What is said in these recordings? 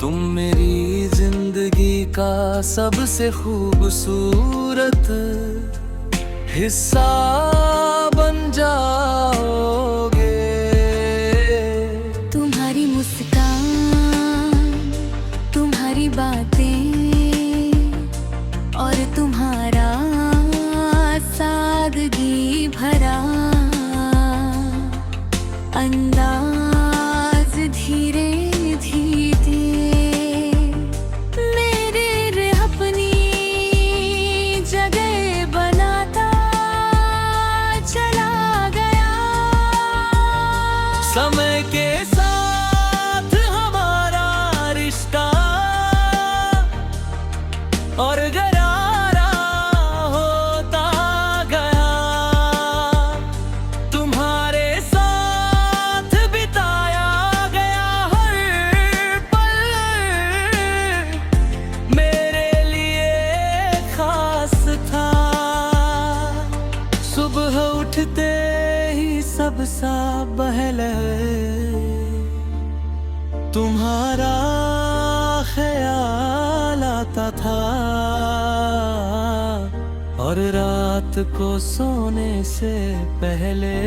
तुम मेरी जिंदगी का सबसे खूबसूरत हिस्सा बन जाओगे। तुम्हारी मुस्कान, तुम्हारी बातें और तुम्हारा सादगी भरा अंदाज धीरे धीरे मेरे अपनी जगह बनाता चला गया। समय के साथ हमारा रिश्ता और गहरा होता गया। तुम्हारे साथ बिताया गया हर पल मेरे लिए खास था। सुबह उठते ही सब सा पहले तुम्हारा ख्याल आता था और रात को सोने से पहले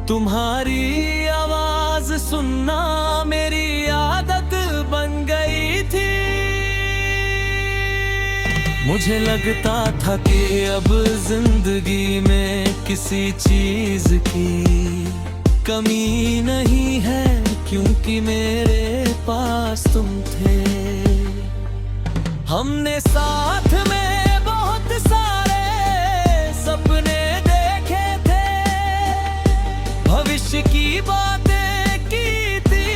तुम्हारी आवाज सुनना मेरी आदत बन गई थी। मुझे लगता था कि अब जिंदगी में किसी चीज की कमी नहीं है, क्योंकि मेरे पास तुम थे। हमने साथ में बहुत सारे सपने देखे थे, भविष्य की बातें की थी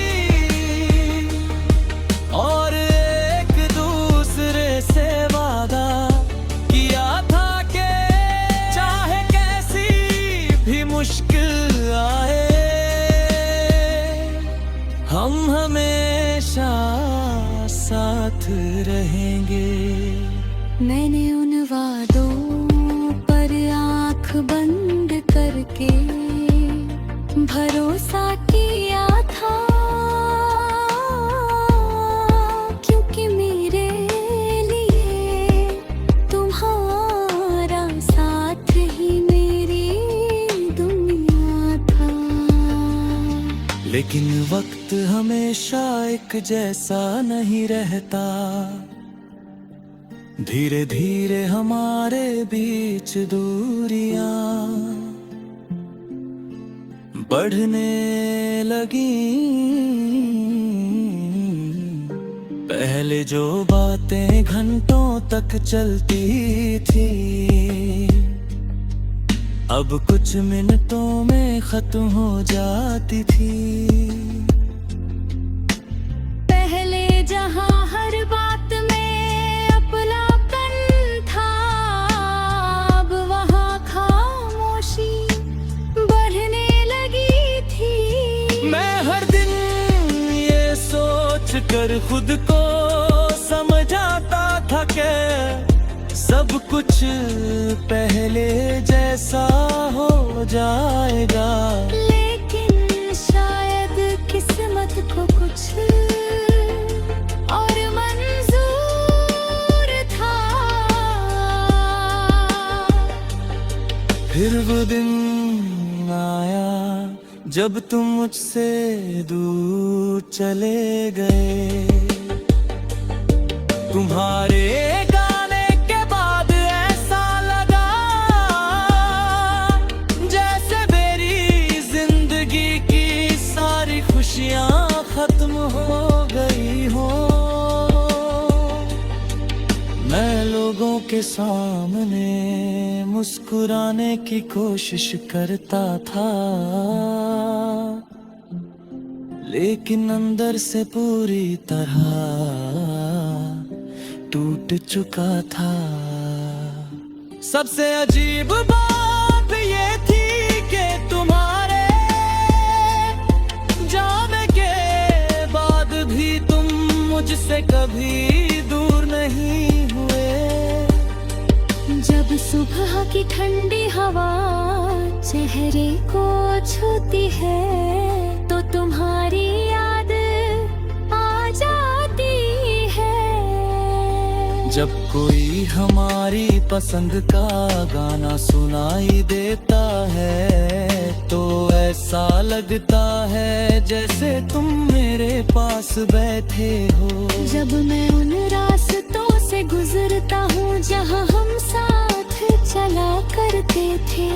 और एक दूसरे से वादा किया था कि चाहे कैसी भी मुश्किल आए हम हमेशा साथ रहेंगे। मैंने उन वादों पर आँख बंद करके भरोसा किया था, क्योंकि मेरे लिए तुम्हारा साथ ही मेरी दुनिया था। लेकिन वक्त हमेशा एक जैसा नहीं रहता, धीरे धीरे हमारे बीच दूरियां बढ़ने लगी। पहले जो बातें घंटों तक चलती थी अब कुछ मिनटों में खत्म हो जाती थी। पहले जहां हर बात में अपनापन था, अब वहां खामोशी बढ़ने लगी थी। मैं हर दिन ये सोच कर खुद को समझाता था कि सब कुछ पहले जैसा हो जाएगा, लेकिन शायद किस्मत को कुछ और मंजूर था। फिर वो दिन आया जब तुम मुझसे दूर चले गए। तुम्हारे गाने के बाद ऐसा लगा जैसे मेरी जिंदगी की सारी खुशियां खत्म हो गई हो। मैं लोगों के सामने मुस्कुराने की कोशिश करता था, लेकिन अंदर से पूरी तरह टूट चुका था। सबसे अजीब बात ये थी कि तुम्हारे जाने के बाद भी तुम मुझसे कभी दूर नहीं हुए। जब सुबह की ठंडी हवा चेहरे को छूती है तो तुम्हारी याद जब कोई हमारी पसंद का गाना सुनाई देता है तो ऐसा लगता है जैसे तुम मेरे पास बैठे हो। जब मैं उन रास्तों से गुजरता हूँ जहाँ हम साथ चला करते थे,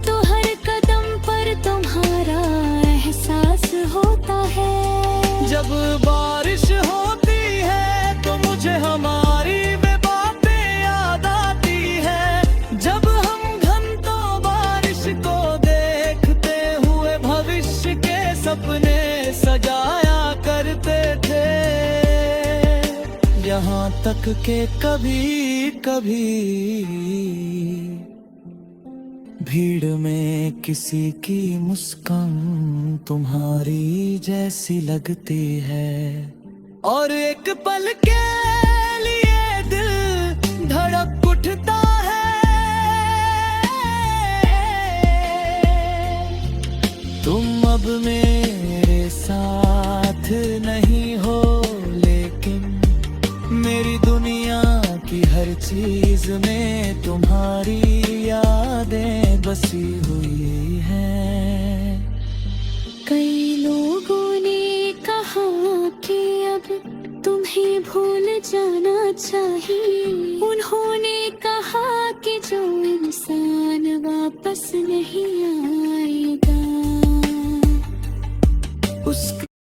तो हर कदम पर तुम्हारा एहसास होता है। जब बारिश होती है तो मुझे हमारी वे बातें याद आती है, जब हम घंटों बारिश को देखते हुए भविष्य के सपने सजाया करते थे। यहाँ तक के कभी कभी भीड़ में किसी की मुस्कान तुम्हारी जैसी लगती है, और एक पल के लिए दिल धड़क उठता है। तुम अब मेरे साथ नहीं हो, लेकिन मेरी दुनिया की हर चीज में तुम्हारी यादें बसी हुई हैं। कई लोगों ने कहा कि अब तुम्हें भूल जाना चाहिए। उन्होंने कहा कि जो इंसान वापस नहीं